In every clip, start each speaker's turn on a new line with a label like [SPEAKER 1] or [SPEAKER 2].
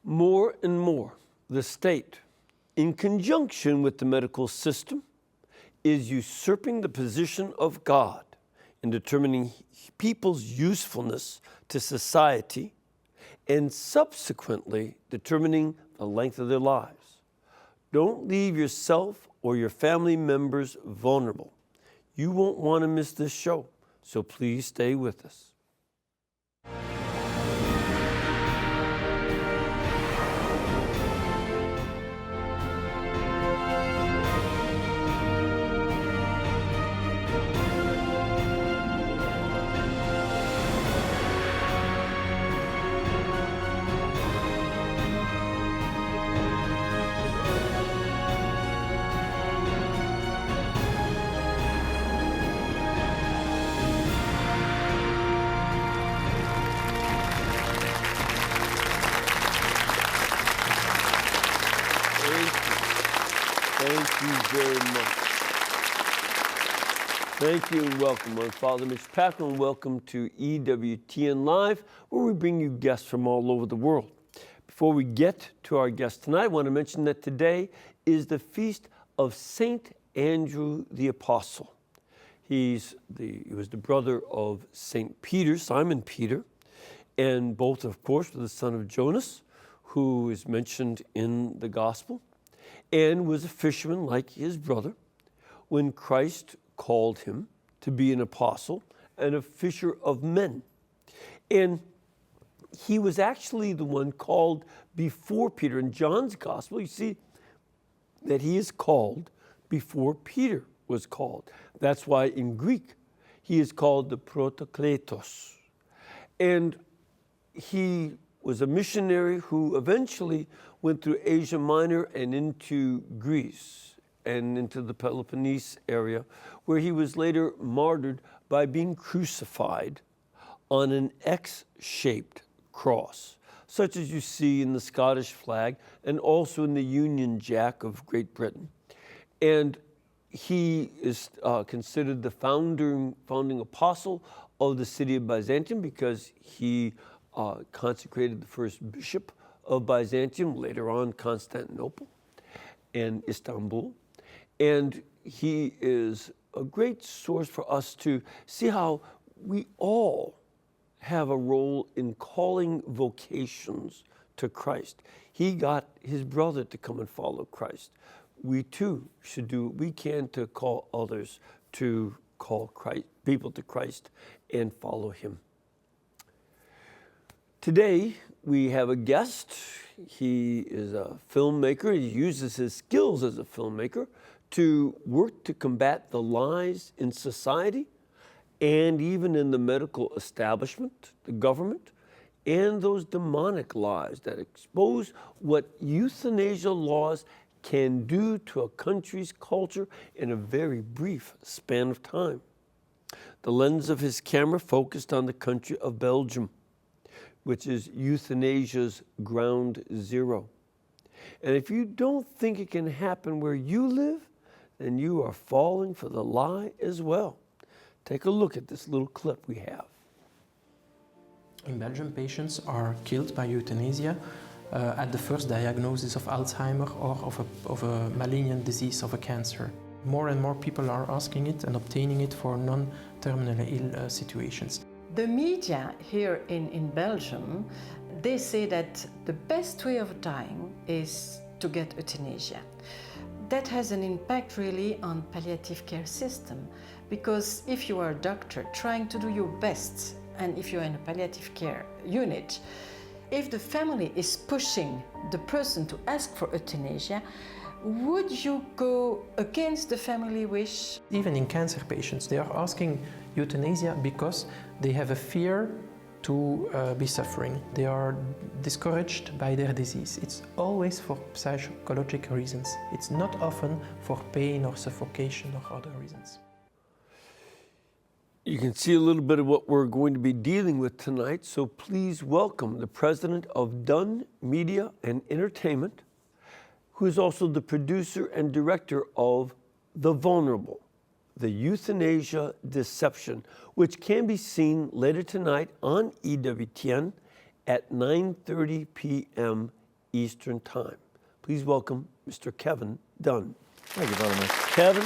[SPEAKER 1] More and more, the state, in conjunction with the medical system, is usurping the position of God in determining people's usefulness to society and subsequently determining the length of their lives. Don't leave yourself or your family members vulnerable. You won't want to miss this show, so please stay with us. Thank you very much. Thank you and welcome. I'm Father Mitch Pacwa and welcome to EWTN Live, where we bring you guests from all over the world. Before we get to our guest tonight, I want to mention that today is the feast of Saint Andrew the Apostle. He was the brother of Saint Peter, Simon Peter, and both, of course, were the son of Jonas, who is mentioned in the gospel, and was a fisherman like his brother when Christ called him to be an apostle and a fisher of men. And he was actually the one called before Peter. In John's gospel, you see that he is called before Peter was called. That's why in Greek, he is called the protokletos. And he was a missionary who eventually went through Asia Minor and into Greece and into the Peloponnese area, where he was later martyred by being crucified on an X-shaped cross, such as you see in the Scottish flag and also in the Union Jack of Great Britain. And he is considered the founding apostle of the city of Byzantium because he consecrated the first bishop of Byzantium, later on Constantinople and Istanbul. And he is a great source for us to see how we all have a role in calling vocations to Christ. He got his brother to come and follow Christ. We too should do what we can to call others to call people to Christ and follow him. Today, we have a guest. He is a filmmaker. He uses his skills as a filmmaker to work to combat the lies in society and even in the medical establishment, the government, and those demonic lies that expose what euthanasia laws can do to a country's culture in a very brief span of time. The lens of his camera focused on the country of Belgium, which is euthanasia's ground zero. And if you don't think it can happen where you live, then you are falling for the lie as well. Take a look at this little clip we have.
[SPEAKER 2] In Belgium, patients are killed by euthanasia at the first diagnosis of Alzheimer or of a malignant disease of a cancer. More and more people are asking it and obtaining it for non-terminally ill situations.
[SPEAKER 3] The media here in Belgium, they say that the best way of dying is to get euthanasia. That has an impact really on palliative care system, because if you are a doctor trying to do your best, and if you're in a palliative care unit, if the family is pushing the person to ask for euthanasia, would you go against the family wish?
[SPEAKER 2] Even in cancer patients, they are asking euthanasia because they have a fear to be suffering. They are discouraged by their disease. It's always for psychological reasons. It's not often for pain or suffocation or other reasons.
[SPEAKER 1] You can see a little bit of what we're going to be dealing with tonight, so please welcome the president of Dunn Media and Entertainment, who is also the producer and director of The Vulnerable, the Euthanasia Deception, which can be seen later tonight on EWTN at 9:30 p.m. Eastern Time. Please welcome Mr. Kevin Dunn.
[SPEAKER 4] Thank you very much.
[SPEAKER 1] Kevin,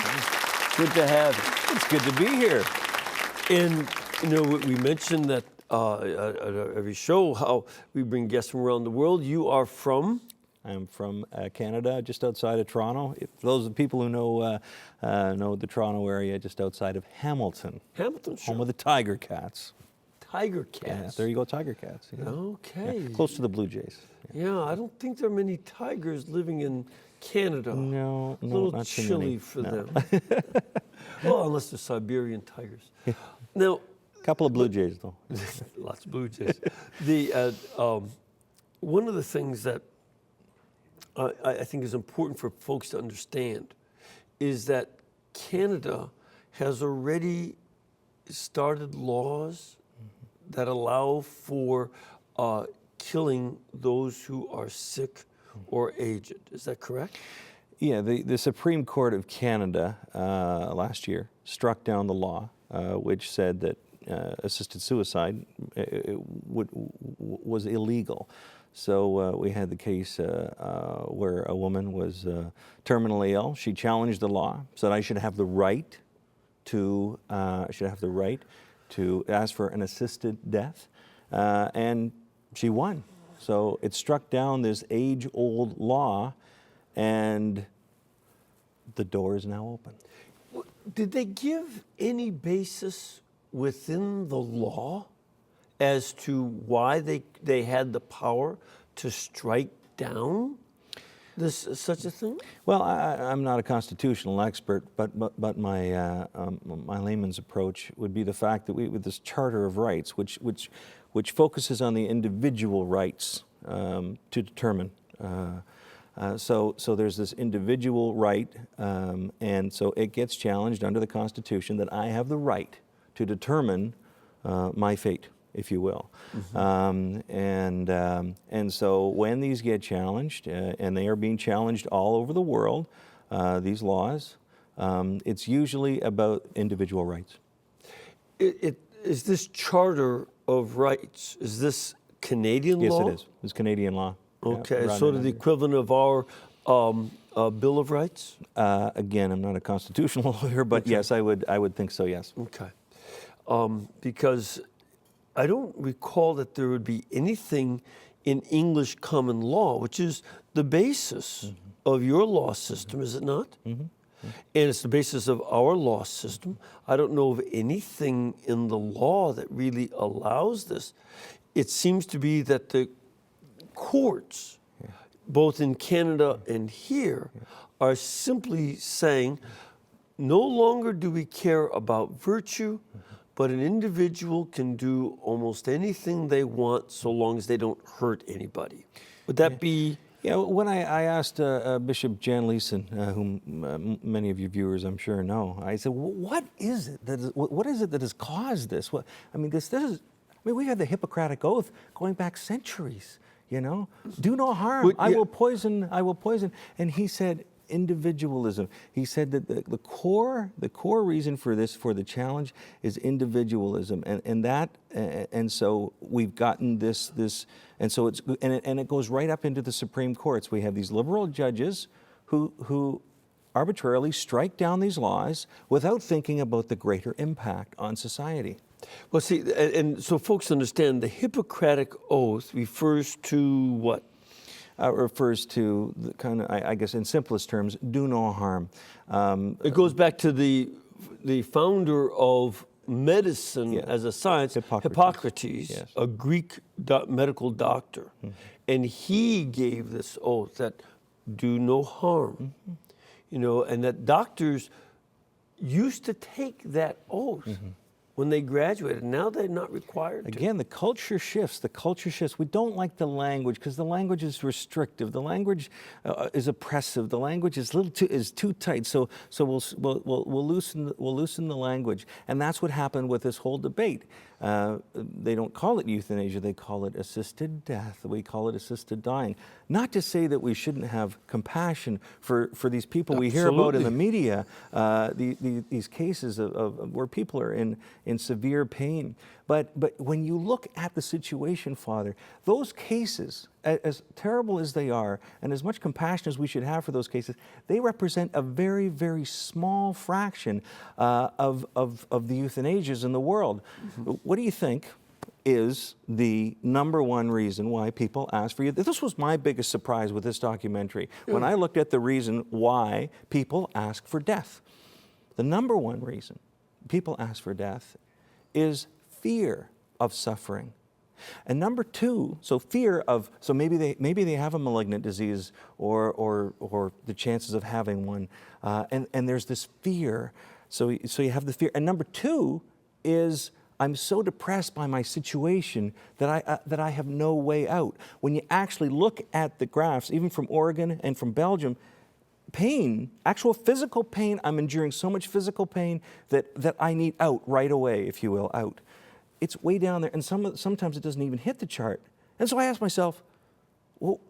[SPEAKER 1] good to have you.
[SPEAKER 4] It's good to be here.
[SPEAKER 1] And, you know, we mentioned that at every show how we bring guests from around the world. You are from?
[SPEAKER 4] I'm from Canada, just outside of Toronto. For those people who know the Toronto area, just outside of Hamilton.
[SPEAKER 1] Hamilton, sure.
[SPEAKER 4] Home of the Tiger Cats.
[SPEAKER 1] Tiger
[SPEAKER 4] Yeah,
[SPEAKER 1] Cats.
[SPEAKER 4] there you go, Tiger Cats. Yeah.
[SPEAKER 1] Okay.
[SPEAKER 4] Yeah, close to the Blue Jays.
[SPEAKER 1] Yeah, I don't think there are many tigers living in Canada.
[SPEAKER 4] No,
[SPEAKER 1] a little
[SPEAKER 4] not too
[SPEAKER 1] chilly
[SPEAKER 4] many.
[SPEAKER 1] for
[SPEAKER 4] No.
[SPEAKER 1] them. Well, unless they're Siberian tigers. Now,
[SPEAKER 4] Couple of Blue Jays, though.
[SPEAKER 1] lots of Blue Jays. One of the things that I think is important for folks to understand is that Canada has already started laws that allow for killing those who are sick or aged. Is that correct?
[SPEAKER 4] Yeah, the Supreme Court of Canada last year struck down the law which said that assisted suicide was illegal. So we had the case where a woman was terminally ill. She challenged the law, said I should have the right to ask for an assisted death, and she won. So it struck down this age-old law, and the door is now open.
[SPEAKER 1] Did they give any basis within the law as to why they had the power to strike down such a thing?
[SPEAKER 4] Well, I'm not a constitutional expert, but my my layman's approach would be the fact that with this Charter of Rights, which focuses on the individual rights to determine. So there's this individual right, and so it gets challenged under the Constitution that I have the right to determine my fate, if you will. Mm-hmm. And so when these get challenged, and they are being challenged all over the world, these laws, it's usually about individual rights.
[SPEAKER 1] Is this Charter of Rights, is this Canadian law?
[SPEAKER 4] Yes, it is. It's Canadian law.
[SPEAKER 1] Okay,
[SPEAKER 4] Yeah,
[SPEAKER 1] sort of the equivalent of our Bill of Rights?
[SPEAKER 4] Again, I'm not a constitutional lawyer, but yes, I would think so, yes.
[SPEAKER 1] Okay. Because I don't recall that there would be anything in English common law, which is the basis of your law system, is it not? Mm-hmm. And it's the basis of our law system. I don't know of anything in the law that really allows this. It seems to be that the courts, both in Canada and here, are simply saying, no longer do we care about virtue, but an individual can do almost anything they want so long as they don't hurt anybody. Would that be?
[SPEAKER 4] Yeah, when I asked Bishop Jan Leeson, whom many of your viewers I'm sure know, I said, what is it that has caused this? This is, we had the Hippocratic Oath going back centuries, you know? Do no harm, I will poison. And he said, individualism. He said that the core reason for this, for the challenge, is individualism, and so we've gotten this, and so it goes right up into the Supreme Courts. We have these liberal judges who arbitrarily strike down these laws without thinking about the greater impact on society.
[SPEAKER 1] Well, see, and so folks understand the Hippocratic Oath refers to what?
[SPEAKER 4] Refers to the kind of, I guess, in simplest terms, do no harm.
[SPEAKER 1] It goes back to the founder of medicine as a science, Hippocrates,
[SPEAKER 4] yes.
[SPEAKER 1] a Greek medical doctor, and he gave this oath that do no harm, you know, and that doctors used to take that oath. When they graduated. Now they're not required to.
[SPEAKER 4] Again, the culture shifts. We don't like the language because the language is restrictive. The language is oppressive. The language is too tight. So we'll loosen the language, and that's what happened with this whole debate. They don't call it euthanasia, they call it assisted death. We call it assisted dying. Not to say that we shouldn't have compassion for these people we hear about in the media, these cases of where people are in severe pain. But when you look at the situation, Father, those cases, as terrible as they are, and as much compassion as we should have for those cases, they represent a very, very small fraction of the euthanasias in the world. Mm-hmm. What do you think is the number one reason why people ask for euthanasia? This was my biggest surprise with this documentary. Yeah. When I looked at the reason why people ask for death, the number one reason people ask for death is fear of suffering. And number two, so fear of, so maybe they have a malignant disease or the chances of having one, and there's this fear. So you have the fear. And number two is, I'm so depressed by my situation that I have no way out. When you actually look at the graphs, even from Oregon and from Belgium, pain, actual physical pain, I'm enduring so much physical pain that I need out right away, if you will, out. It's way down there, and sometimes it doesn't even hit the chart. And so I ask myself, well,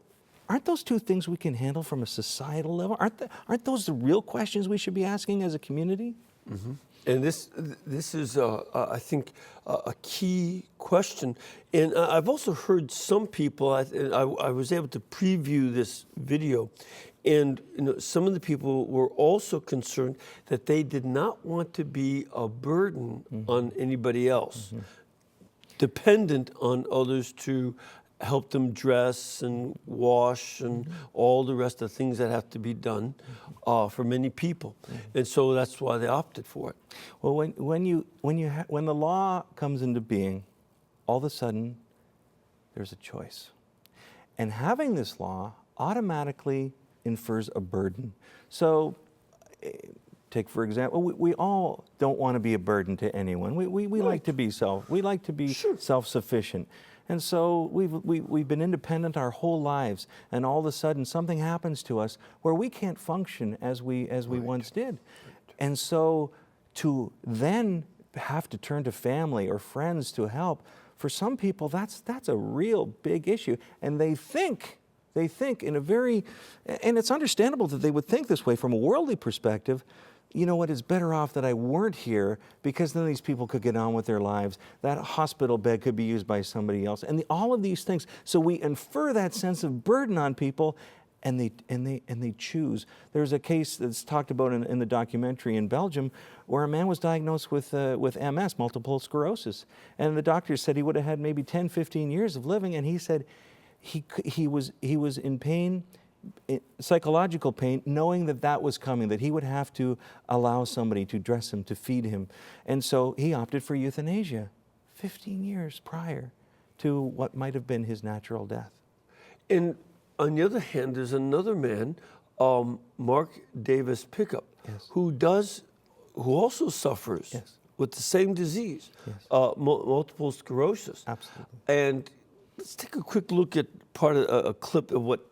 [SPEAKER 4] aren't those two things we can handle from a societal level? Aren't those the real questions we should be asking as a community?
[SPEAKER 1] Mm-hmm. And this is, I think, a key question. And I've also heard some people, I was able to preview this video, and some of the people were also concerned that they did not want to be a burden mm-hmm. on anybody else, mm-hmm. dependent on others to help them dress and wash and mm-hmm. all the rest of the things that have to be done for many people. Mm-hmm. And so that's why they opted for it.
[SPEAKER 4] Well, when the law comes into being, all of a sudden there's a choice. And having this law automatically infers a burden. So take, for example, we all don't want to be a burden to anyone. We right. like to be sure. self-sufficient. And so we've been independent our whole lives, and all of a sudden something happens to us where we can't function as we right. once did. Right. And so to then have to turn to family or friends to help, for some people that's a real big issue. And they think in a very, and it's understandable that they would think this way from a worldly perspective, you know what, it's better off that I weren't here, because then these people could get on with their lives. That hospital bed could be used by somebody else. And all of these things. So we infer that sense of burden on people, and they choose. There's a case that's talked about in the documentary in Belgium where a man was diagnosed with MS, multiple sclerosis. And the doctor said he would have had maybe 10, 15 years of living, and he said he was in pain, psychological pain, knowing that was coming, that he would have to allow somebody to dress him, to feed him. And so he opted for euthanasia 15 years prior to what might have been his natural death.
[SPEAKER 1] And on the other hand, there's another man, Mark Davis Pickup, yes. who also suffers yes. with the same disease, yes. Multiple sclerosis.
[SPEAKER 4] Absolutely.
[SPEAKER 1] And let's take a quick look at part of a clip of what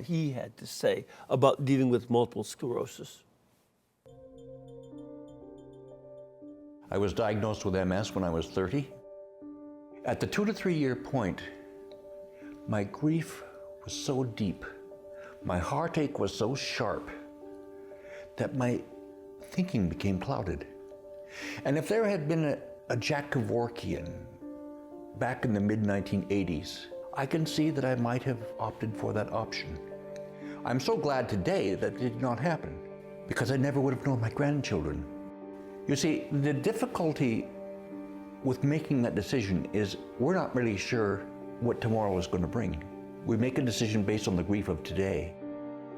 [SPEAKER 1] he had to say about dealing with multiple sclerosis.
[SPEAKER 5] I was diagnosed with MS when I was 30. At the 2 to 3 year point, my grief was so deep, my heartache was so sharp, that my thinking became clouded. And if there had been a Jack Kevorkian back in the mid-1980s, I can see that I might have opted for that option. I'm so glad today that it did not happen, because I never would have known my grandchildren. You see, the difficulty with making that decision is we're not really sure what tomorrow is going to bring. We make a decision based on the grief of today.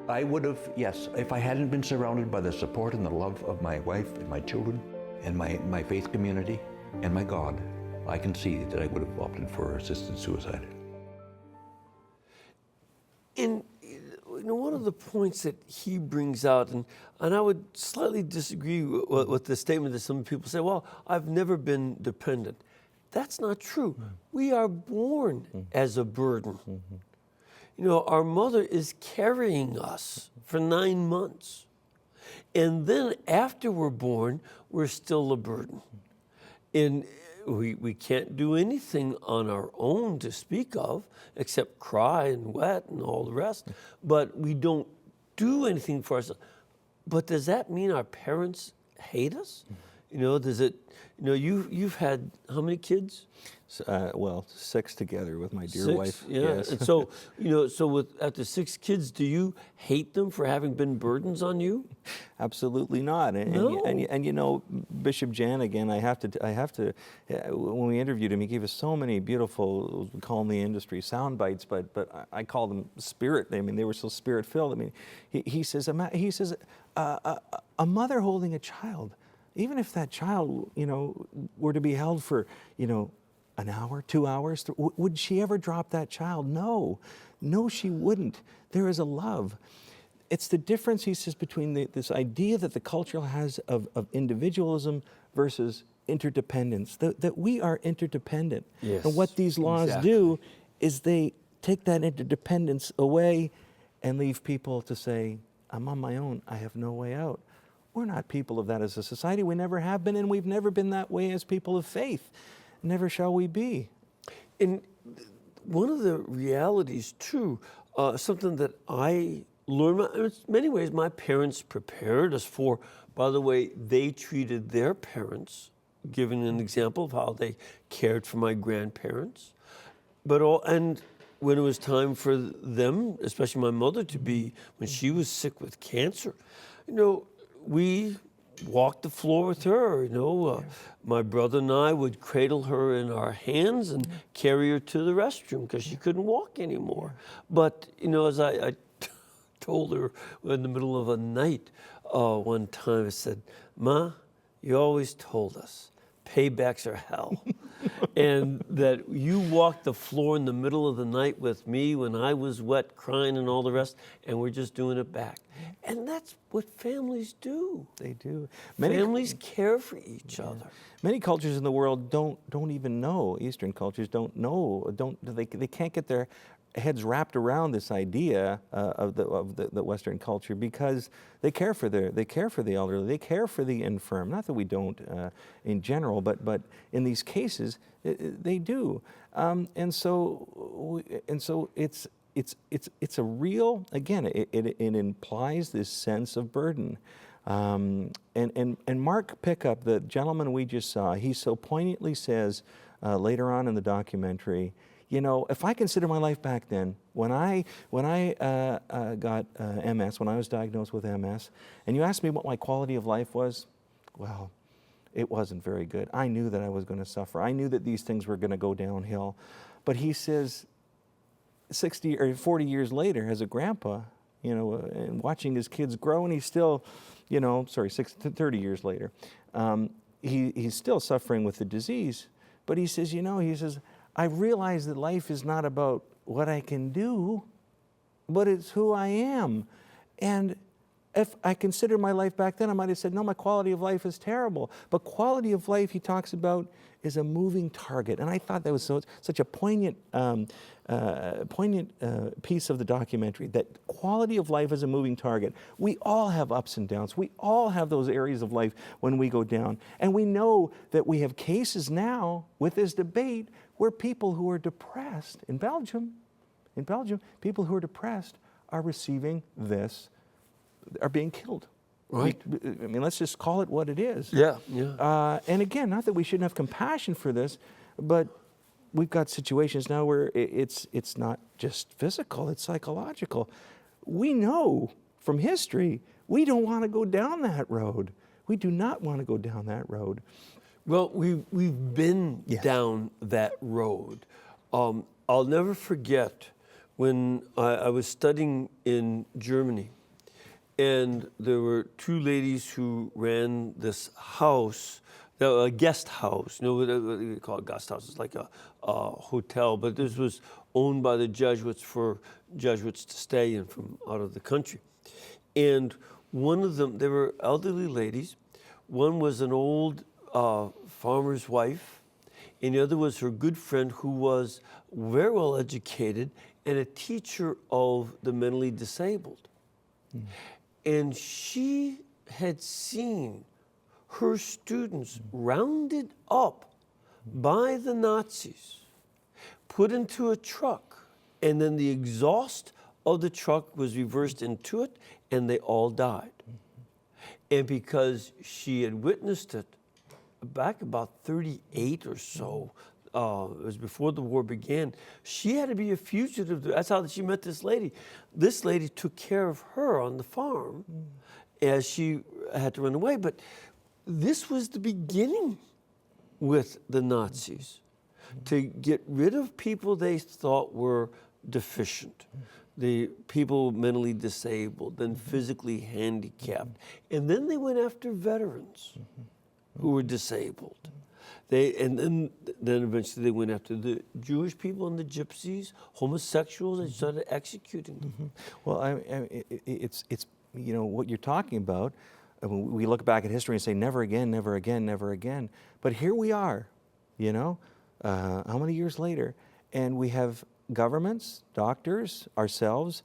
[SPEAKER 5] I would have, yes, if I hadn't been surrounded by the support and the love of my wife and my children and my faith community and my God, I can see that I would have opted for assisted suicide.
[SPEAKER 1] And one of the points that he brings out, and I would slightly disagree with the statement that some people say, well, I've never been dependent. That's not true. Mm-hmm. We are born as a burden. Mm-hmm. Our mother is carrying us for 9 months. And then after we're born, we're still a burden. And we can't do anything on our own to speak of, except cry and wet and all the rest. But we don't do anything for ourselves. But does that mean our parents hate us? Does it? You've had how many kids?
[SPEAKER 4] Well, 6 together with my dear
[SPEAKER 1] 6,
[SPEAKER 4] wife.
[SPEAKER 1] yeah.
[SPEAKER 4] Yes.
[SPEAKER 1] And so, after 6 kids, do you hate them for having been burdens on you?
[SPEAKER 4] Absolutely not. And Bishop Jan, again, I have to. When we interviewed him, he gave us so many beautiful, we call them the industry sound bites, but I call them spirit. I mean, they were so spirit filled. I mean, he says a mother holding a child, even if that child, were to be held for, an hour, 2 hours, would she ever drop that child? No, she wouldn't. There is a love. It's the difference, he says, between this idea that the culture has of individualism versus interdependence, that we are interdependent.
[SPEAKER 1] Yes,
[SPEAKER 4] and what these laws do is they take that interdependence away and leave people to say, I'm on my own, I have no way out. We're not people of that as a society. We never have been, and we've never been that way as people of faith. Never shall we be.
[SPEAKER 1] And one of the realities, too, something that I learned, in many ways, my parents prepared us for, by the way they treated their parents, giving an example of how they cared for my grandparents. And when it was time for them, especially my mother, when she was sick with cancer, we walked the floor with her. My brother and I would cradle her in our hands and carry her to the restroom because she couldn't walk anymore. But as I told her in the middle of a night one time, I said, "Ma, you always told us paybacks are hell." And that you walked the floor in the middle of the night with me when I was wet, crying and all the rest, and we're just doing it back. And that's what families do.
[SPEAKER 4] They do.
[SPEAKER 1] Families care for each other.
[SPEAKER 4] Many cultures in the world don't even know. Eastern cultures don't know. They can't get their heads wrapped around this idea of the Western culture because they care for the elderly, they care for the infirm. Not that we don't in general, but in these cases they do. And so it's a real, again, it implies this sense of burden. And Mark Pickup, the gentleman we just saw, he so poignantly says later on in the documentary, if I consider my life back then, when I got MS, when I was diagnosed with MS, and you asked me what my quality of life was, well, it wasn't very good. I knew that I was going to suffer. I knew that these things were going to go downhill. But he says, 60 or 40 years later, as a grandpa, and watching his kids grow, and he's still, 30 years later, he's still suffering with the disease. But he says, I realize that life is not about what I can do, but it's who I am. And if I consider my life back then, I might have said, no, my quality of life is terrible. But quality of life, he talks about, is a moving target. And I thought that was such a poignant piece of the documentary, that quality of life is a moving target. We all have ups and downs. We all have those areas of life when we go down. And we know that we have cases now with this debate where people who are depressed in Belgium, people who are depressed are receiving this, are being killed.
[SPEAKER 1] Right.
[SPEAKER 4] I mean, let's just call it what it is.
[SPEAKER 1] Yeah.
[SPEAKER 4] And again, not that we shouldn't have compassion for this, but we've got situations now where it's not just physical, it's psychological. We know from history, we don't want to go down that road. We do not want to go down that road.
[SPEAKER 1] Well, we've been down that road. I'll never forget when I was studying in Germany, and there were 2 ladies who ran this house, a guest house. What do you call it? Guest house. It's like a hotel, but this was owned by the Jesuits for Jesuits to stay in from out of the country. And one of them, they were elderly ladies. One was an old farmer's wife, and the other was her good friend who was very well educated and a teacher of the mentally disabled. And she had seen her students rounded up by the Nazis, put into a truck, and then the exhaust of the truck was reversed into it, and they all died. And because she had witnessed it back about 38 or so, it was before the war began, she had to be a fugitive. That's how she met this lady. This lady took care of her on the farm as she had to run away. But this was the beginning with the Nazis, to get rid of people they thought were deficient, the people mentally disabled, then physically handicapped. And then they went after veterans who were disabled. And then eventually they went after the Jewish people and the gypsies, homosexuals, and started executing them.
[SPEAKER 4] Well, it's you know what you're talking about. I mean, we look back at history and say never again, never again, never again. But here we are, you know, how many years later, and we have governments, doctors, ourselves,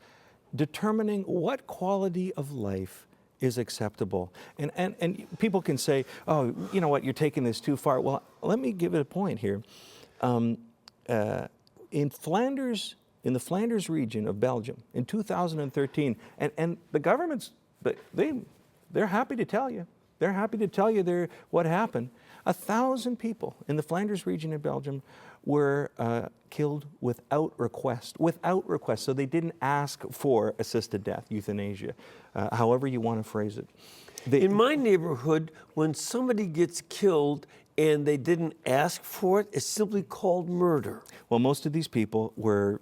[SPEAKER 4] determining what quality of life is acceptable. And people can say, oh, you know what, you're taking this too far. Well, let me give it a point here. In Flanders, in the Flanders region of Belgium, in 2013, and the governments, they're happy to tell you. They're happy to tell you what happened. 1,000 people in the Flanders region of Belgium were killed without request. Without request. So they didn't ask for assisted death, euthanasia, however you want to phrase it.
[SPEAKER 1] In my neighborhood, when somebody gets killed and they didn't ask for it, it's simply called murder.
[SPEAKER 4] Well, most of these people were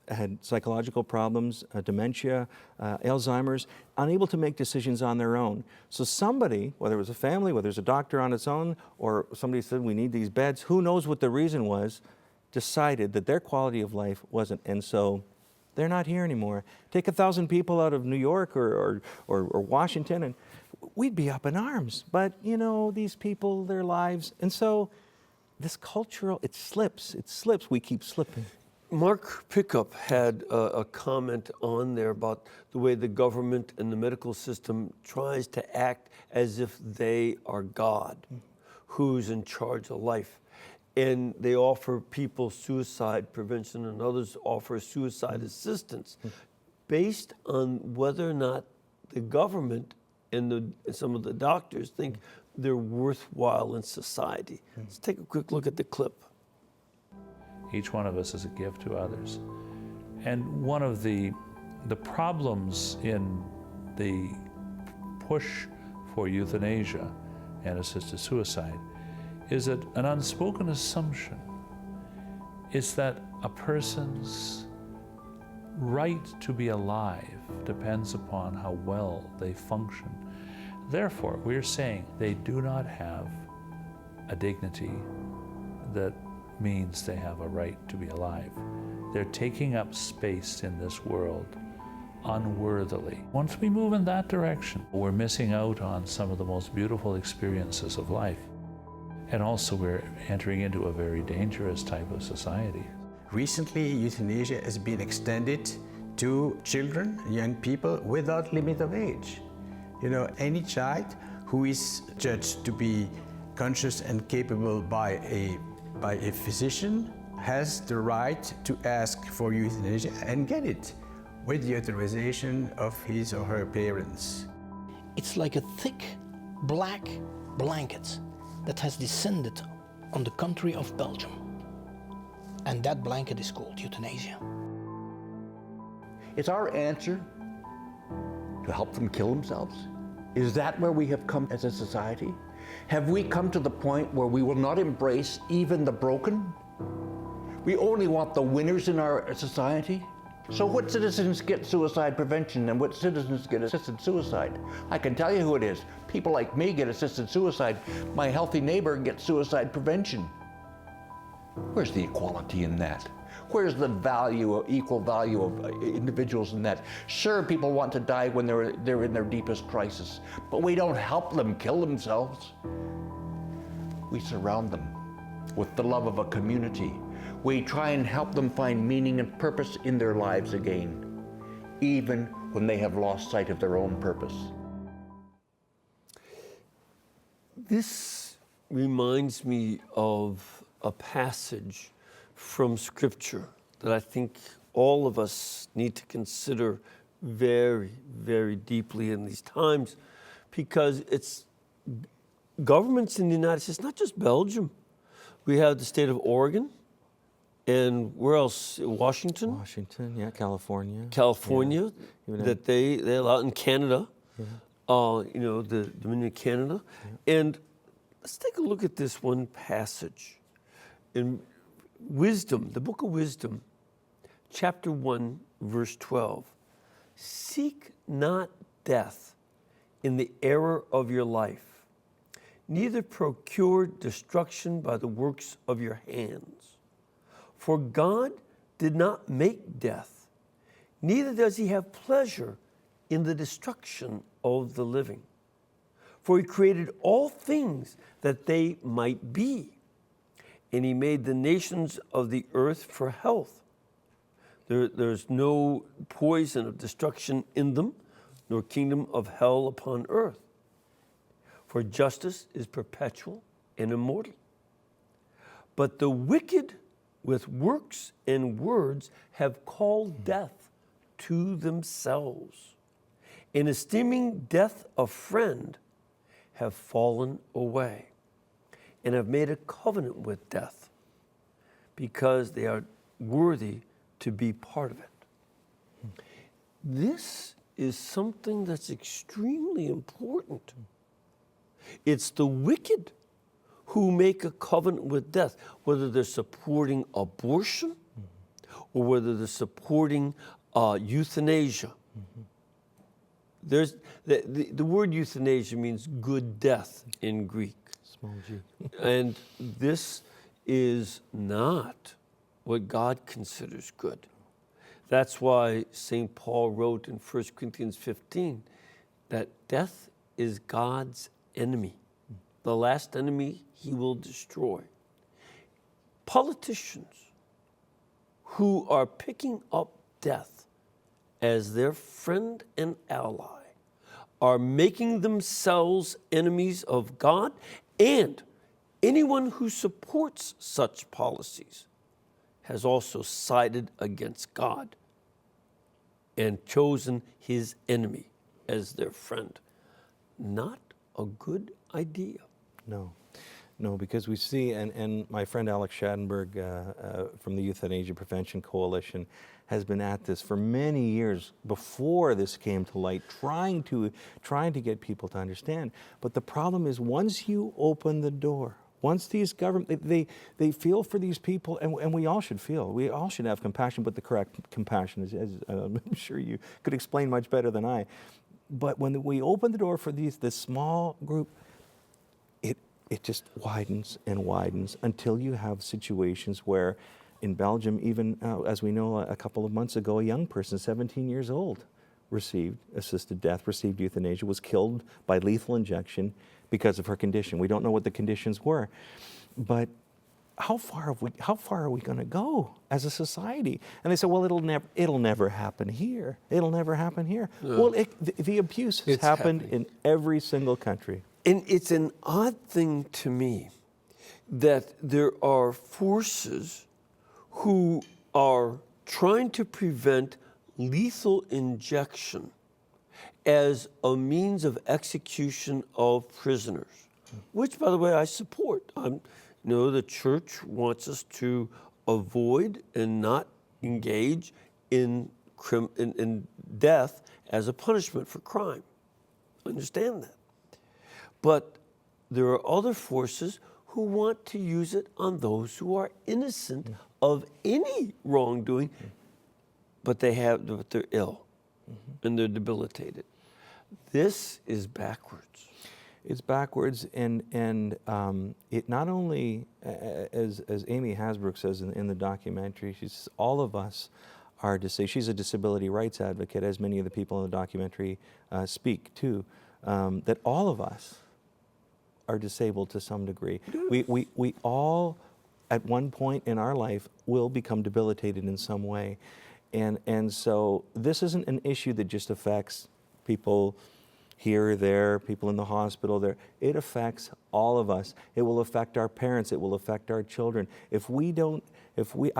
[SPEAKER 4] had psychological problems, dementia, Alzheimer's, unable to make decisions on their own. So somebody, whether it was a family, whether it was a doctor on its own, or somebody said we need these beds, who knows what the reason was, decided that their quality of life wasn't, and so they're not here anymore. Take 1,000 people out of New York or Washington, and we'd be up in arms. But you know, these people, their lives, and so this cultural, it slips, we keep slipping.
[SPEAKER 1] Mark Pickup had a comment on there about the way the government and the medical system tries to act as if they are God, who's in charge of life. And they offer people suicide prevention, and others offer suicide assistance based on whether or not the government and some of the doctors think they're worthwhile in society. Let's take a quick look at the clip.
[SPEAKER 6] Each one of us is a gift to others. And one of the problems in the push for euthanasia and assisted suicide is that an unspoken assumption is that a person's right to be alive depends upon how well they function. Therefore, we're saying they do not have a dignity that means they have a right to be alive. They're taking up space in this world unworthily. Once we move in that direction, we're missing out on some of the most beautiful experiences of life. And also we're entering into a very dangerous type of society.
[SPEAKER 7] Recently, euthanasia has been extended to children, young people without limit of age. You know, any child who is judged to be conscious and capable by a physician has the right to ask for euthanasia and get it with the authorization of his or her parents.
[SPEAKER 8] It's like a thick black blanket that has descended on the country of Belgium. And that blanket is called euthanasia.
[SPEAKER 5] Is our answer to help them kill themselves? Is that where we have come as a society? Have we come to the point where we will not embrace even the broken? We only want the winners in our society? So what citizens get suicide prevention and what citizens get assisted suicide? I can tell you who it is. People like me get assisted suicide. My healthy neighbor gets suicide prevention. Where's the equality in that? Where's the value, equal value of individuals in that? Sure, people want to die when they're in their deepest crisis, but we don't help them kill themselves. We surround them with the love of a community. We try and help them find meaning and purpose in their lives again, even when they have lost sight of their own purpose.
[SPEAKER 1] This reminds me of a passage from Scripture that I think all of us need to consider very, very deeply in these times, because it's governments in the United States, not just Belgium. We have the state of Oregon, and where else? Washington?
[SPEAKER 4] Washington, yeah, California.
[SPEAKER 1] California,
[SPEAKER 4] Yeah.
[SPEAKER 1] that they allow in Canada, the Dominion of Canada. And let's take a look at this one passage in Wisdom, the book of Wisdom, chapter 1, verse 12. Seek not death in the error of your life, neither procure destruction by the works of your hands. For God did not make death, neither does he have pleasure in the destruction of the living. For he created all things that they might be, and he made the nations of the earth for health. There's no poison of destruction in them, nor kingdom of hell upon earth. For justice is perpetual and immortal. But the wicked with works and words have called death to themselves, and esteeming death a friend, have fallen away, and have made a covenant with death, because they are worthy to be part of it. This is something that's extremely important. It's the wicked who make a covenant with death, whether they're supporting abortion or whether they're supporting euthanasia. There's the word euthanasia means good death in Greek.
[SPEAKER 4] Small g.
[SPEAKER 1] And this is not what God considers good. That's why St. Paul wrote in 1 Corinthians 15 that death is God's enemy, the last enemy he will destroy. Politicians who are picking up death as their friend and ally are making themselves enemies of God, and anyone who supports such policies has also sided against God and chosen his enemy as their friend. Not a good idea.
[SPEAKER 4] No, because we see, and my friend Alex Schadenberg from the Euthanasia Prevention Coalition has been at this for many years before this came to light, trying to get people to understand. But the problem is, once you open the door, once these government, they feel for these people, and we all should feel. We all should have compassion, but the correct compassion, as I'm sure you could explain much better than I. But when we open the door for this small group, it just widens and widens until you have situations where, in Belgium, even as we know, a couple of months ago, a young person, 17 years old, received assisted death, received euthanasia, was killed by lethal injection because of her condition. We don't know what the conditions were, but how far are we going to go as a society? And they say, well, it'll never happen here. It'll never happen here. Yeah. Well, the abuse has happened in every single country.
[SPEAKER 1] And it's an odd thing to me that there are forces who are trying to prevent lethal injection as a means of execution of prisoners, which, by the way, I support. The church wants us to avoid and not engage in death as a punishment for crime. Understand that. But there are other forces who want to use it on those who are innocent of any wrongdoing, but they're ill and they're debilitated. This is backwards.
[SPEAKER 4] It's backwards, and it not only, as Amy Hasbrook says in the documentary, she says all of us are disabled. She's a disability rights advocate, as many of the people in the documentary speak too, that all of us are disabled to some degree. We all, at one point in our life, will become debilitated in some way. And so this isn't an issue that just affects people here, there, people in the hospital, there. It affects all of us. It will affect our parents. It will affect our children. I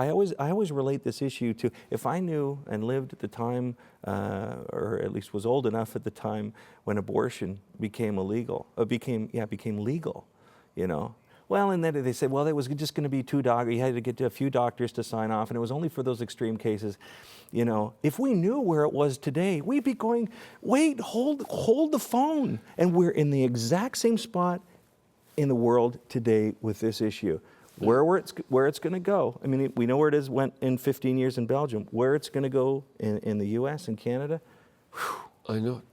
[SPEAKER 4] always relate this issue to, if I knew and lived at the time, or at least was old enough at the time when abortion became illegal, became legal, you know. Well, and then they said, well, it was just going to be two doctors. You had to get a few doctors to sign off, and it was only for those extreme cases. You know, if we knew where it was today, we'd be going, wait, hold the phone. And we're in the exact same spot in the world today with this issue. Where it's going to go. I mean, we know where it went in 15 years in Belgium. Where it's going to go in the U.S. and Canada.
[SPEAKER 1] I know.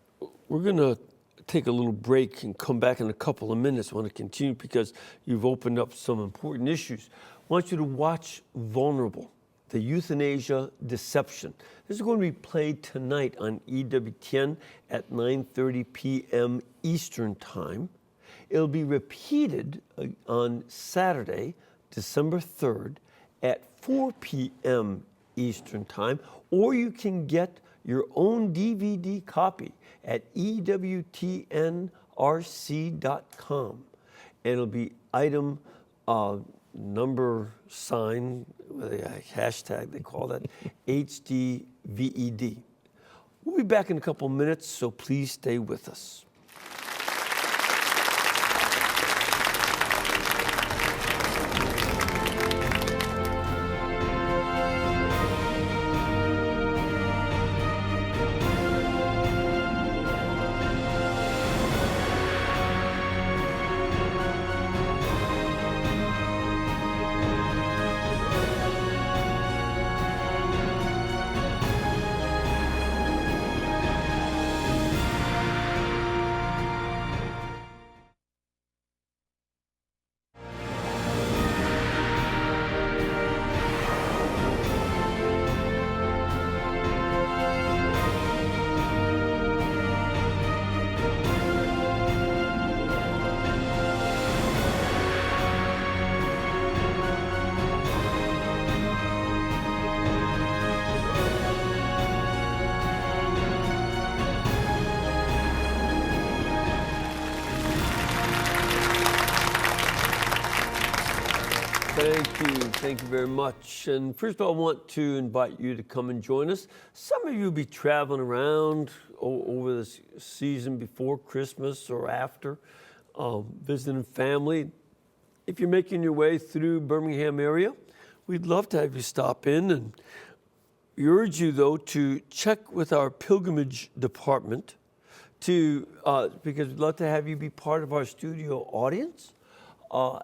[SPEAKER 1] We're going to take a little break and come back in a couple of minutes. I want to continue because you've opened up some important issues. I want you to watch Vulnerable, the Euthanasia Deception. This is going to be played tonight on EWTN at 9:30 p.m. Eastern Time. It'll be repeated on Saturday, December 3rd at 4 p.m. Eastern Time, or you can get your own DVD copy at EWTNRC.com. And it'll be item number sign, with a hashtag, they call that, HDVED. We'll be back in a couple minutes, so please stay with us. Thank you very much. And first of all, I want to invite you to come and join us. Some of you will be traveling around over this season before Christmas or after, visiting family. If you're making your way through Birmingham area, we'd love to have you stop in. And we urge you, though, to check with our pilgrimage department because we'd love to have you be part of our studio audience.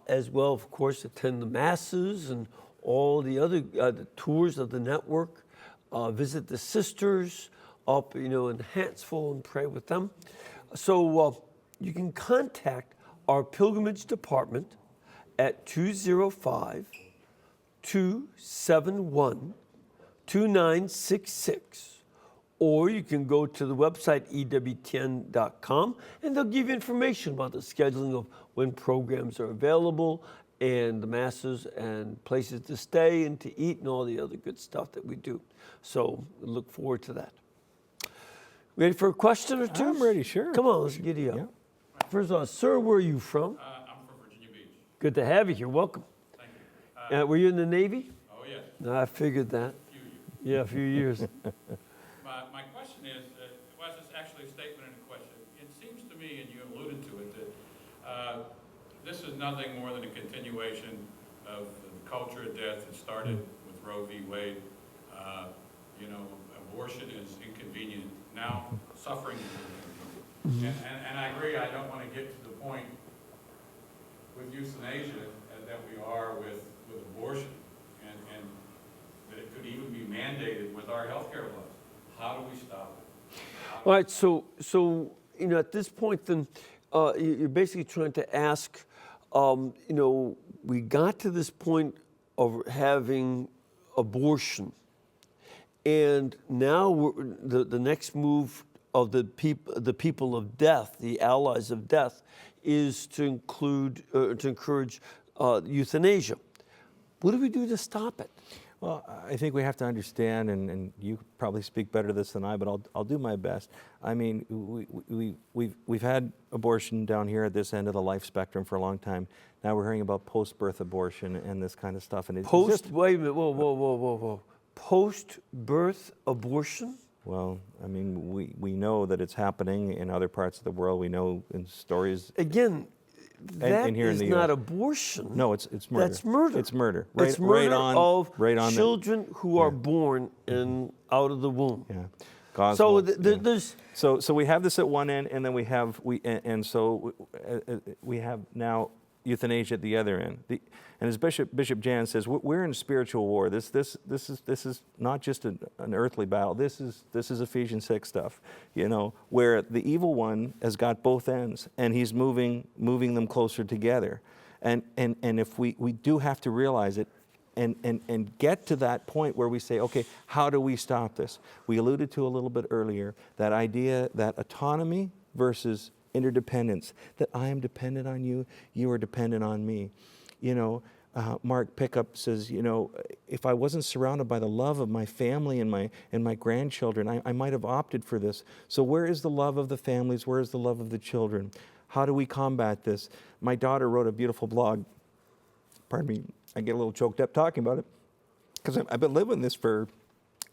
[SPEAKER 1] As well, of course, attend the masses and all the other the tours of the network. Visit the sisters up, in Hansville and pray with them. So you can contact our pilgrimage department at 205-271-2966. Or you can go to the website, EWTN.com, and they'll give you information about the scheduling of when programs are available and the masses and places to stay and to eat and all the other good stuff that we do. So we look forward to that. Ready for a question or two?
[SPEAKER 4] I'm ready, sure.
[SPEAKER 1] Come on, let's giddy up.
[SPEAKER 4] Yeah.
[SPEAKER 1] First of all, sir, where are you from?
[SPEAKER 9] I'm from Virginia Beach.
[SPEAKER 1] Good to have you here. Welcome.
[SPEAKER 9] Thank you.
[SPEAKER 1] Were you in the Navy?
[SPEAKER 9] Oh, yes,
[SPEAKER 1] No, I figured that.
[SPEAKER 9] a few years.
[SPEAKER 1] Yeah, a few years.
[SPEAKER 9] My question is, well, it's actually a statement and a question. It seems to me, and you alluded to it, that this is nothing more than a continuation of the culture of death that started with Roe v. Wade. Abortion is inconvenient. Now, suffering is inconvenient. And I agree, I don't want to get to the point with euthanasia that we are with abortion, and that it could even be mandated with our healthcare laws. How do we stop it?
[SPEAKER 1] All right, so at this point, then you're basically trying to ask, we got to this point of having abortion, and now the next move of the people of death, the allies of death, is to encourage euthanasia. What do we do to stop it?
[SPEAKER 4] Well, I think we have to understand, and you probably speak better this than I, but I'll do my best. I mean, we've had abortion down here at this end of the life spectrum for a long time. Now we're hearing about post-birth abortion and this kind of stuff. And it's just,
[SPEAKER 1] Wait a minute, whoa. Post-birth abortion?
[SPEAKER 4] well, I mean, we know that it's happening in other parts of the world. We know in stories.
[SPEAKER 1] Again, that
[SPEAKER 4] and here in
[SPEAKER 1] is
[SPEAKER 4] the
[SPEAKER 1] not
[SPEAKER 4] US.
[SPEAKER 1] abortion.
[SPEAKER 4] No, it's murder.
[SPEAKER 1] That's murder.
[SPEAKER 4] It's murder.
[SPEAKER 1] It's murder of
[SPEAKER 4] right on
[SPEAKER 1] children who are born in out of the womb.
[SPEAKER 4] Yeah. Gosnell,
[SPEAKER 1] So
[SPEAKER 4] yeah.
[SPEAKER 1] there's
[SPEAKER 4] So we have this at one end, and then we have we have now euthanasia at the other end. And as Bishop Jan says, we're in spiritual war. This is not just an earthly battle. This is Ephesians 6 stuff, you know, where the evil one has got both ends, and he's moving them closer together. And if we do have to realize it, and get to that point where we say, okay, how do we stop this? We alluded to a little bit earlier that idea that autonomy versus interdependence, that I am dependent on you, you are dependent on me. You know, Mark Pickup says, you know, if I wasn't surrounded by the love of my family and my grandchildren, I might have opted for this. So where is the love of the families? Where is the love of the children? How do we combat this? My daughter wrote a beautiful blog. Pardon me, I get a little choked up talking about it, because I've been living this for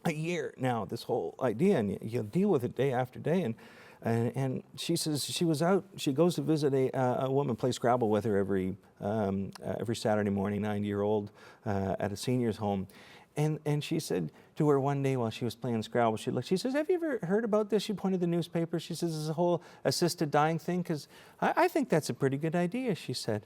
[SPEAKER 4] a year now, this whole idea, and you deal with it day after day. And she says she was out, she goes to visit a woman, play Scrabble with her every Saturday morning, 90-year-old, at a senior's home. And she said to her one day while she was playing Scrabble, she says, have you ever heard about this? She pointed to the newspaper. She says, this whole assisted dying thing, because I think that's a pretty good idea, she said.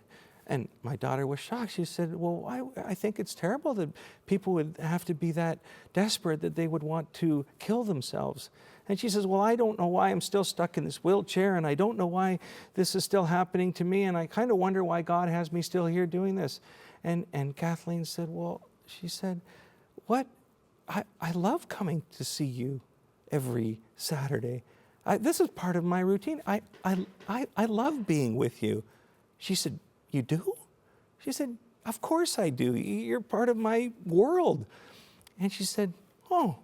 [SPEAKER 4] And my daughter was shocked. She said, well, I think it's terrible that people would have to be that desperate that they would want to kill themselves. And she says, well, I don't know why I'm still stuck in this wheelchair, and I don't know why this is still happening to me, and I kind of wonder why God has me still here doing this. And Kathleen said, well, she said, what? I love coming to see you every Saturday. This is part of my routine. I love being with you. She said, you do? She said, of course I do. You're part of my world. And she said, oh,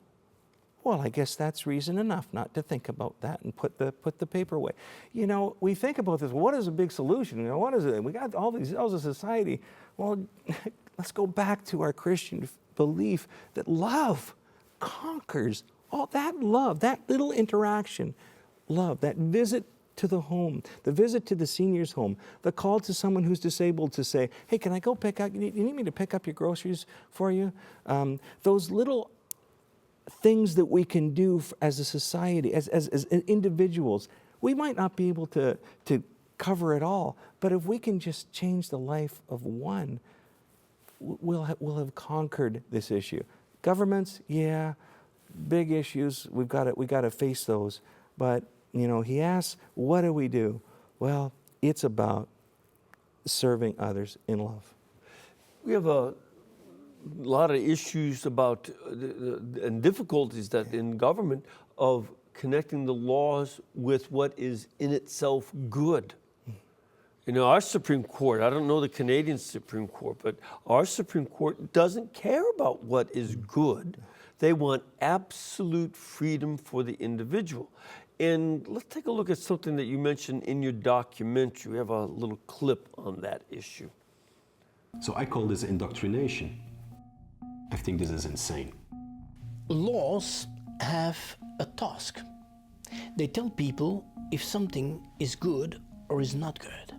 [SPEAKER 4] well, I guess that's reason enough not to think about that and put the paper away. You know, we think about this, what is a big solution? You know, what is it? We got all these ills of society. Well, let's go back to our Christian belief that love conquers all that love, that little interaction, love, that visit to the home, the visit to the senior's home, the call to someone who's disabled to say, hey, can I go pick up, you need me to pick up your groceries for you? Those little things that we can do as a society, as individuals. We might not be able to cover it all, but if we can just change the life of one, we'll have conquered this issue. Governments, yeah, big issues, we got to face those, but you know, he asks, what do we do? Well, it's about serving others in love.
[SPEAKER 1] We have a lot of issues about and difficulties that in government of connecting the laws with what is in itself good. You know, our Supreme Court, I don't know the Canadian Supreme Court, but our Supreme Court doesn't care about what is good. They want absolute freedom for the individual. And let's take a look at something that you mentioned in your documentary. We have a little clip on that issue.
[SPEAKER 10] So I call this indoctrination. I think this is insane.
[SPEAKER 8] Laws have a task. They tell people if something is good or is not good.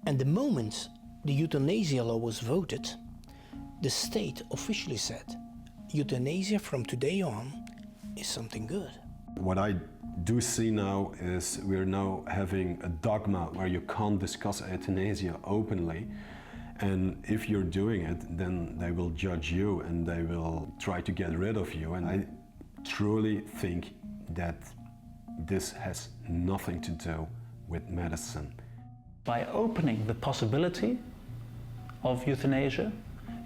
[SPEAKER 8] And the moment the euthanasia law was voted, the state officially said, euthanasia from today on is something good.
[SPEAKER 10] What I do see now is we're now having a dogma where you can't discuss euthanasia openly. And if you're doing it, then they will judge you and they will try to get rid of you. And I truly think that this has nothing to do with medicine.
[SPEAKER 11] By opening the possibility of euthanasia,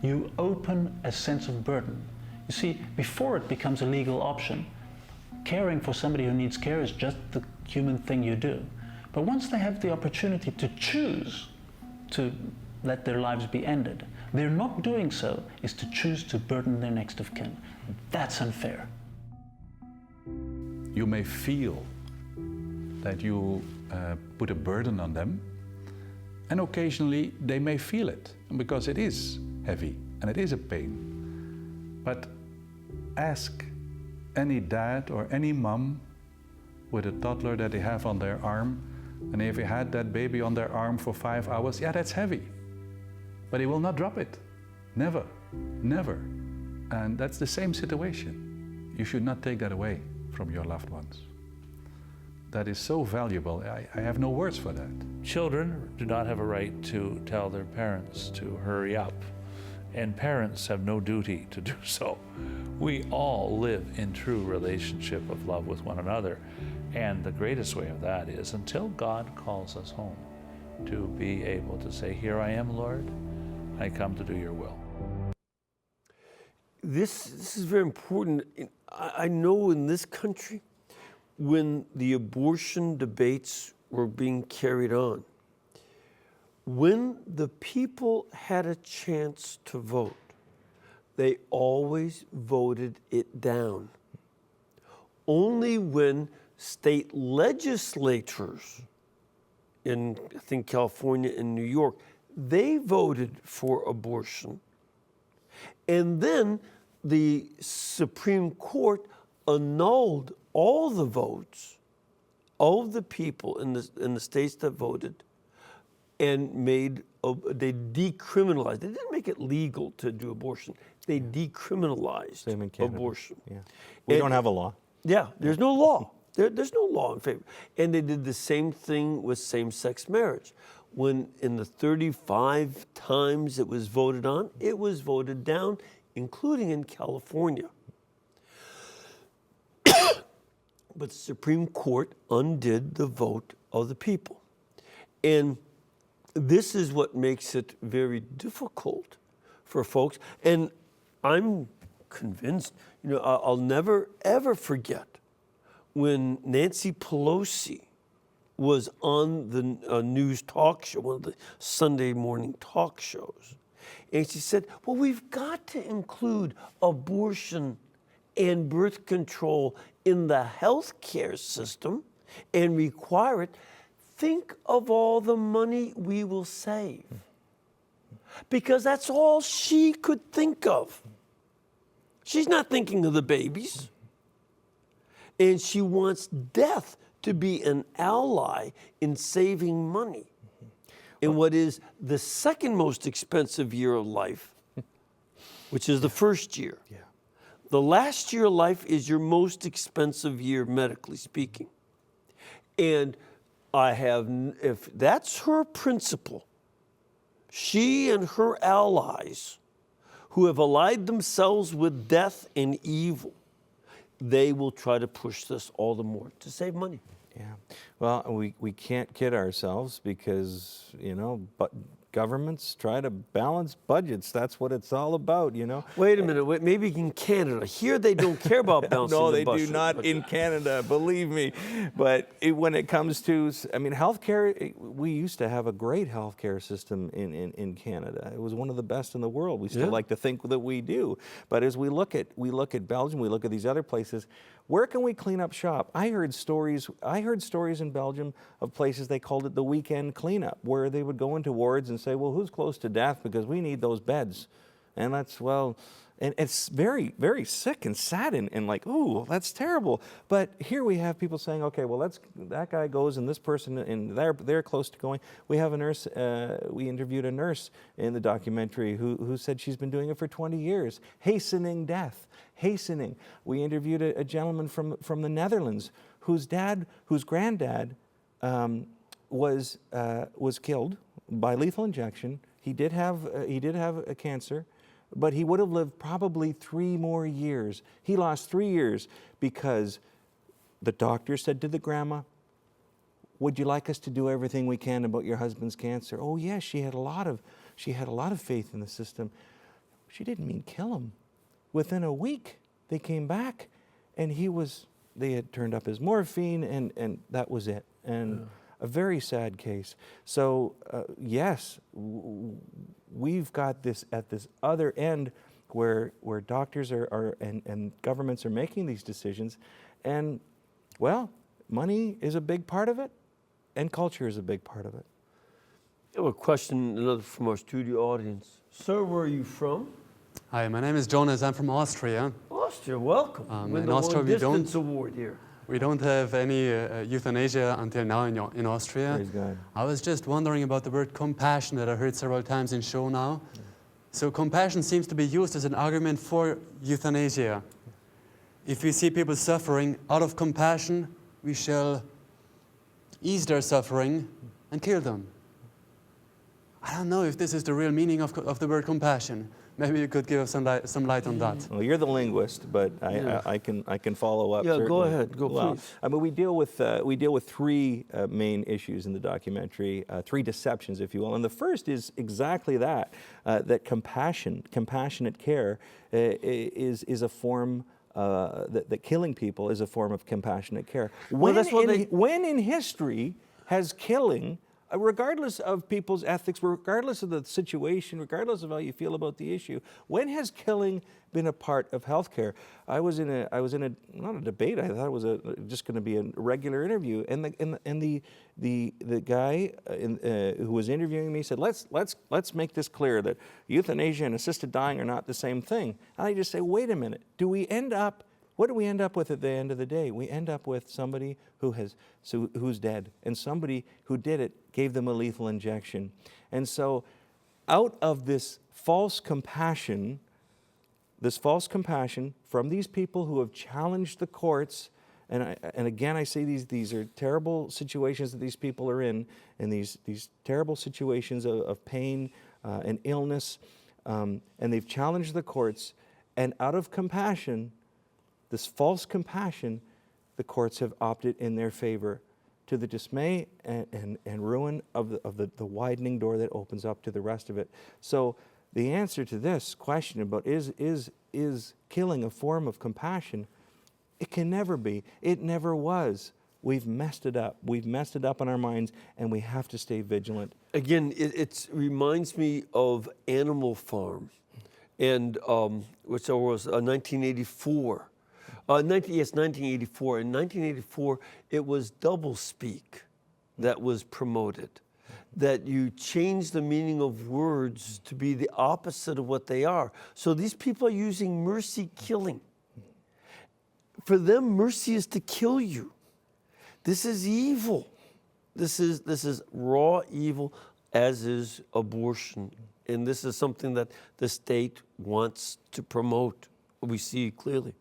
[SPEAKER 11] you open a sense of burden. You see, before it becomes a legal option, caring for somebody who needs care is just the human thing you do. But once they have the opportunity to choose to let their lives be ended, They're not doing so is to choose to burden their next of kin. That's unfair.
[SPEAKER 6] You may feel that you put a burden on them, and occasionally they may feel it, because it is heavy and it is a pain. But ask any dad or any mom with a toddler that they have on their arm, and if you had that baby on their arm for 5 hours, yeah, that's heavy. But he will not drop it. Never, never. And that's the same situation. You should not take that away from your loved ones. That is so valuable. I have no words for that. Children do not have a right to tell their parents to hurry up, and parents have no duty to do so. We all live in true relationship of love with one another, and the greatest way of that is until God calls us home, to be able to say, "Here I am, Lord, I come to do your will."
[SPEAKER 1] This is very important. I know in this country, when the abortion debates were being carried on, when the people had a chance to vote, they always voted it down. Only when state legislatures in, I think, California and New York, they voted for abortion. And then the Supreme Court annulled all the votes of the people in the states that voted, and they decriminalized. They didn't make it legal to do abortion. They decriminalized
[SPEAKER 4] Same in Canada.
[SPEAKER 1] abortion.
[SPEAKER 4] Yeah. We don't have a law.
[SPEAKER 1] Yeah, there's no law. There's no law in favor. And they did the same thing with same-sex marriage. When in the 35 times it was voted on, it was voted down, including in California. But the Supreme Court undid the vote of the people. And this is what makes it very difficult for folks. And I'm convinced, I'll never, ever forget when Nancy Pelosi was on the news talk show, one of the Sunday morning talk shows. And she said, well, we've got to include abortion and birth control in the health care system and require it. Think of all the money we will save. Because that's all she could think of. She's not thinking of the babies. And she wants death to be an ally in saving money in what is the second most expensive year of life, which is the first year.
[SPEAKER 4] Yeah.
[SPEAKER 1] The last year of life is your most expensive year, medically speaking. And if that's her principle, she and her allies who have allied themselves with death and evil, they will try to push this all the more to save money.
[SPEAKER 4] Yeah. Well, we can't kid ourselves because, but governments try to balance budgets. That's what it's all about,
[SPEAKER 1] Wait a minute. Maybe in Canada. Here they don't care about balancing
[SPEAKER 4] No,
[SPEAKER 1] the
[SPEAKER 4] they
[SPEAKER 1] budget.
[SPEAKER 4] do not in Canada, believe me. But when it comes to, healthcare, we used to have a great healthcare system in Canada. It was one of the best in the world. We still like to think that we do. But as we look at Belgium, we look at these other places, where can we clean up shop? I heard stories in Belgium of places they called it the weekend cleanup, where they would go into wards and say, well, who's close to death because we need those beds. And and it's very, very sick and sad and like, ooh, that's terrible. But here we have people saying, okay, well, that guy goes and this person, and they're close to going. We have a nurse, we interviewed a nurse in the documentary who said she's been doing it for 20 years, hastening death, hastening. We interviewed a gentleman from the Netherlands whose granddad was killed by lethal injection. He did have a cancer, but he would have lived probably 3 more years. He lost 3 years because the doctor said to the grandma, would you like us to do everything we can about your husband's cancer? Oh yes, she had a lot of faith in the system. She didn't mean kill him. Within a week, they came back and they had turned up his morphine and that was it. And a very sad case. So yes, we've got this at this other end where doctors and governments are making these decisions, and well, money is a big part of it, and culture is a big part of it.
[SPEAKER 1] I have a question, another from our studio audience. Sir, where are you from?
[SPEAKER 12] Hi, my name is Jonas. I'm from Austria.
[SPEAKER 1] Austria, welcome. Win
[SPEAKER 12] In
[SPEAKER 1] the
[SPEAKER 12] Austria,
[SPEAKER 1] long
[SPEAKER 12] we
[SPEAKER 1] distance
[SPEAKER 12] don't
[SPEAKER 1] award here.
[SPEAKER 12] we don't have any euthanasia until now in Austria.
[SPEAKER 4] Praise God.
[SPEAKER 12] I was just wondering about the word compassion that I heard several times in show now. So compassion seems to be used as an argument for euthanasia. If we see people suffering, out of compassion, we shall ease their suffering and kill them. I don't know if this is the real meaning of the word compassion. Maybe you could give us some light on that.
[SPEAKER 4] Well, you're the linguist, but I can follow up.
[SPEAKER 1] Yeah, go
[SPEAKER 4] certainly.
[SPEAKER 1] ahead. Go,
[SPEAKER 4] Well,
[SPEAKER 1] please.
[SPEAKER 4] I mean, we deal with three main issues in the documentary, three deceptions, if you will. And the first is exactly that: that compassionate care, is a form. That killing people is a form of compassionate care. When in history has killing, regardless of people's ethics, regardless of the situation, regardless of how you feel about the issue, when has killing been a part of healthcare? I was in a not a debate. I thought it was just going to be a regular interview, and the guy who was interviewing me said, let's make this clear that euthanasia and assisted dying are not the same thing. And I just say, wait a minute. What do we end up with at the end of the day? We end up with somebody who's dead, and somebody who did it gave them a lethal injection. And so out of this false compassion from these people who have challenged the courts, and again I say these are terrible situations that these people are in, and these terrible situations of pain and illness, and they've challenged the courts, and out of compassion, this false compassion, the courts have opted in their favor, to the dismay and ruin of the widening door that opens up to the rest of it. So the answer to this question about is killing a form of compassion, it can never be. It never was. We've messed it up. We've messed it up in our minds, and we have to stay vigilant.
[SPEAKER 1] Again, it reminds me of Animal Farm, and which was 1984. 1984. In 1984, it was doublespeak that was promoted, that you change the meaning of words to be the opposite of what they are. So these people are using mercy killing. For them, mercy is to kill you. This is evil. This is raw evil, as is abortion. And this is something that the state wants to promote. We see clearly.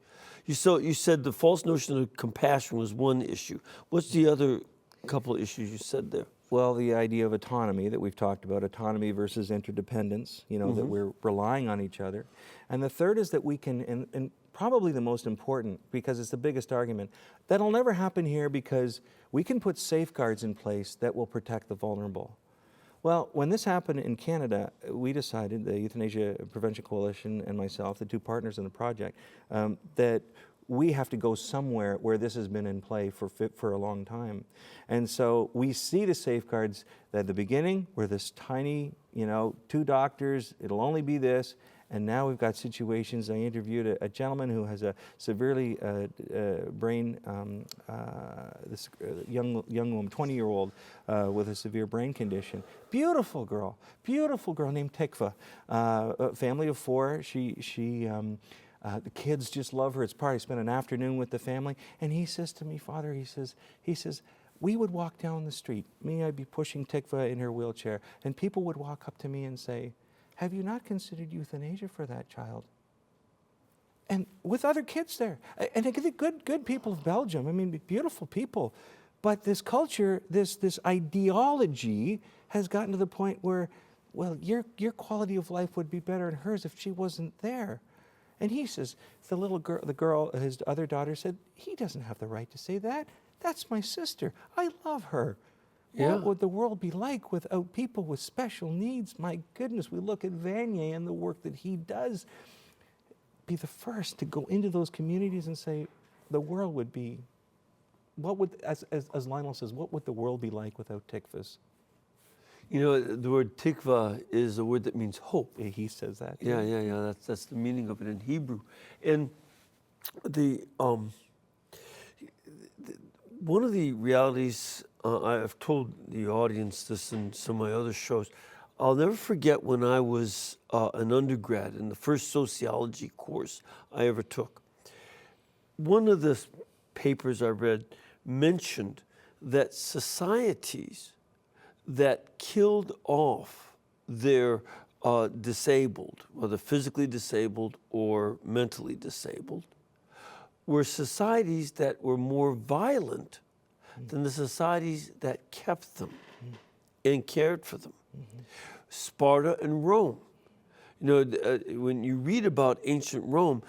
[SPEAKER 1] You said the false notion of compassion was one issue. What's the other couple of issues you said there?
[SPEAKER 4] Well, the idea of autonomy that we've talked about, autonomy versus interdependence, that we're relying on each other. And the third is that we can, and probably the most important, because it's the biggest argument, that'll never happen here because we can put safeguards in place that will protect the vulnerable. Well, when this happened in Canada, we decided, the Euthanasia Prevention Coalition and myself, the two partners in the project, that we have to go somewhere where this has been in play for a long time. And so we see the safeguards at the beginning where this tiny, 2 doctors, it'll only be this. And now we've got situations. I interviewed a gentleman who has a severely brain, this young woman, 20-year-old, with a severe brain condition. Beautiful girl named Tikva. A family of 4. The kids just love her. It's probably spent an afternoon with the family. And he says to me, Father, he says, we would walk down the street. I'd be pushing Tikva in her wheelchair, and people would walk up to me and say, have you not considered euthanasia for that child? And with other kids there. And good people of Belgium, beautiful people. But this culture, this ideology has gotten to the point where, well, your quality of life would be better than hers if she wasn't there. And he says, the girl, his other daughter said, he doesn't have the right to say that. That's my sister. I love her.
[SPEAKER 1] Yeah.
[SPEAKER 4] What would the world be like without people with special needs? My goodness, we look at Vanier and the work that he does. Be the first to go into those communities and say, the world would be what would, as Lionel says, what would the world be like without tikvahs?
[SPEAKER 1] You know, the word tikva is a word that means hope.
[SPEAKER 4] Yeah, he says that.
[SPEAKER 1] Yeah. That's the meaning of it in Hebrew. And the one of the realities, I've told the audience this in some of my other shows, I'll never forget when I was an undergrad in the first sociology course I ever took. One of the papers I read mentioned that societies that killed off their disabled, whether physically disabled or mentally disabled, were societies that were more violent than the societies that kept them and cared for them. Sparta and Rome. You know, when you read about ancient Rome,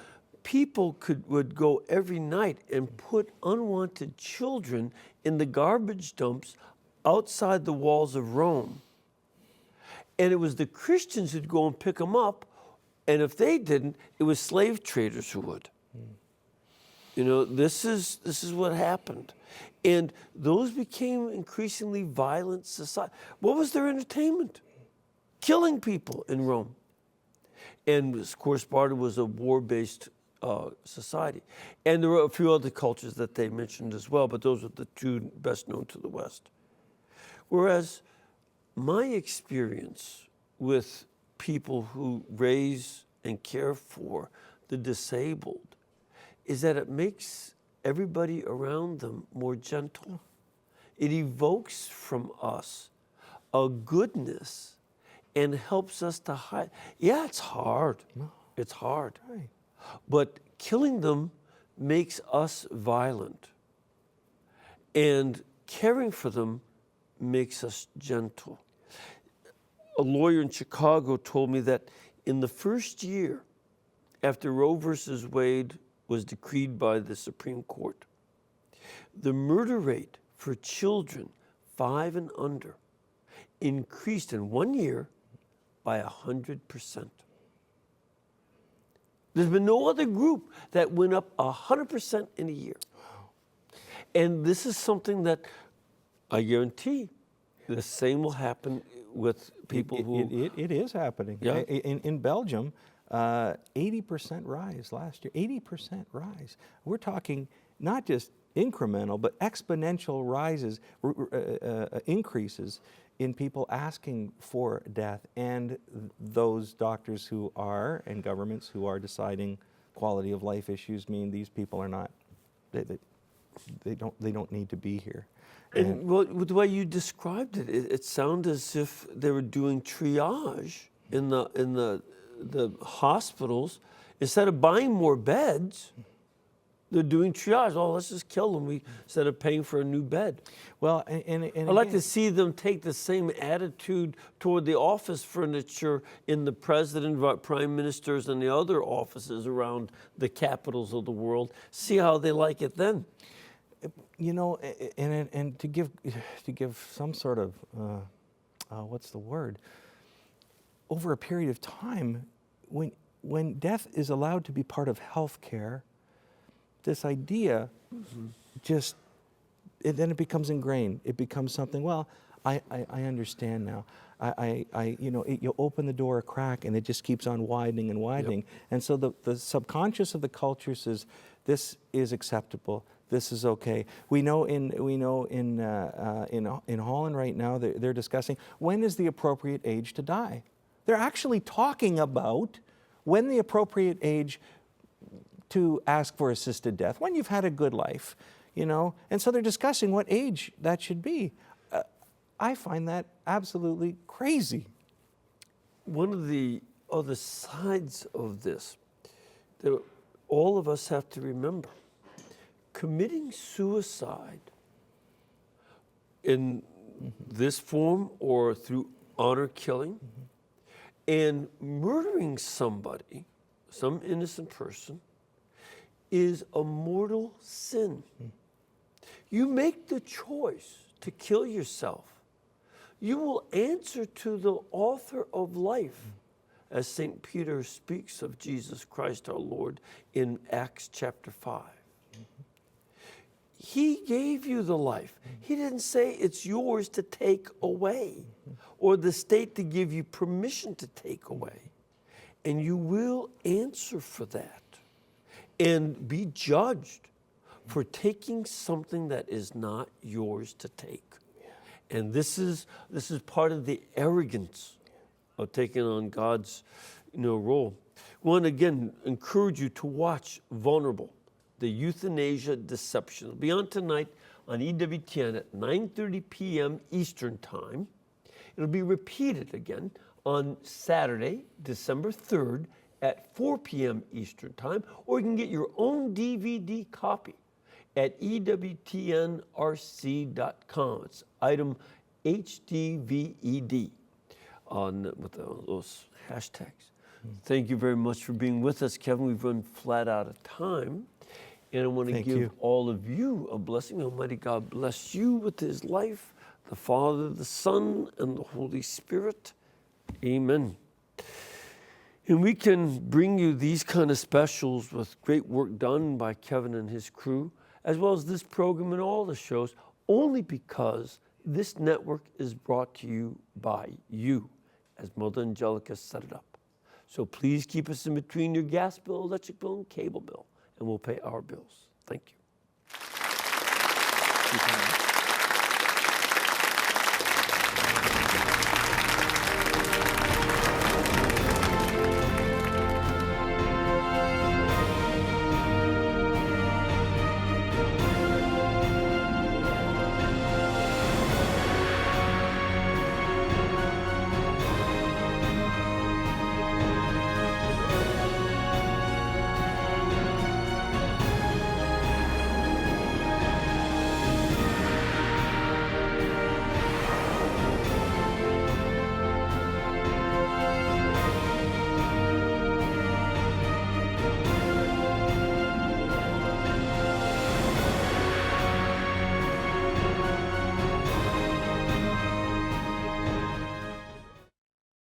[SPEAKER 1] people would go every night and put unwanted children in the garbage dumps outside the walls of Rome. And it was the Christians who'd go and pick them up, and if they didn't, it was slave traders who would. You know, this is what happened. And those became increasingly violent society. What was their entertainment? Killing people in Rome. And of course, Sparta was a war-based society. And there were a few other cultures that they mentioned as well, but those are the two best known to the West. Whereas my experience with people who raise and care for the disabled is that it makes everybody around them more gentle. It evokes from us a goodness and helps us to hide. Yeah, it's hard. It's hard.
[SPEAKER 4] Right.
[SPEAKER 1] But killing them makes us violent. And caring for them makes us gentle. A lawyer in Chicago told me that in the first year after Roe versus Wade was decreed by the Supreme Court, the murder rate for children 5 and under increased in 1 year by 100%. There's been no other group that went up 100% in a year. And this is something that I guarantee the same will happen with people who...
[SPEAKER 4] It is happening.
[SPEAKER 1] Yeah.
[SPEAKER 4] In Belgium, 80% rise last year. 80% rise. We're talking not just incremental, but exponential rises, increases in people asking for death, and those doctors who are, and governments who are deciding quality of life issues mean these people are not, they don't need to be here.
[SPEAKER 1] And well, the way you described it, it sounded as if they were doing triage in the hospitals. Instead of buying more beds, they're doing triage. Oh, let's just kill them instead of paying for a new bed.
[SPEAKER 4] Well, and
[SPEAKER 1] I'd like to see them take the same attitude toward the office furniture in the president, prime ministers, and the other offices around the capitals of the world. See how they like it then.
[SPEAKER 4] You know, and to give some sort of what's the word? Over a period of time, when death is allowed to be part of health care, this idea just then it becomes ingrained. It becomes something. Well, I understand now. You open the door a crack, and it just keeps on widening and widening. Yep. And so the subconscious of the culture says, this is acceptable. This is okay. We know in Holland right now they're discussing when is the appropriate age to die. They're actually talking about when the appropriate age to ask for assisted death, when you've had a good life, you know. And so they're discussing what age that should be. I find that absolutely crazy.
[SPEAKER 1] One of the other sides of this that all of us have to remember, committing suicide in this form or through honor killing and murdering somebody, some innocent person, is a mortal sin. You make the choice to kill yourself, you will answer to the author of life, as St. Peter speaks of Jesus Christ our Lord in Acts chapter 5. He gave you the life. He didn't say it's yours to take away or the state to give you permission to take away. And you will answer for that and be judged for taking something that is not yours to take. And this is part of the arrogance of taking on God's role. I want to again encourage you to watch Vulnerable, the Euthanasia Deception. It'll be on tonight on EWTN at 9:30 p.m. Eastern Time. It'll be repeated again on Saturday, December 3rd at 4 p.m. Eastern Time, or you can get your own DVD copy at EWTNRC.com. It's item HDVED with those hashtags. Thank you very much for being with us, Kevin. We've run flat out of time. And I want to give all of you a blessing. Almighty God bless you with his life, the Father, the Son, and the Holy Spirit. Amen. And we can bring you these kind of specials with great work done by Kevin and his crew, as well as this program and all the shows, only because this network is brought to you by you, as Mother Angelica set it up. So please keep us in between your gas bill, electric bill, and cable bill, and we'll pay our bills. Thank you.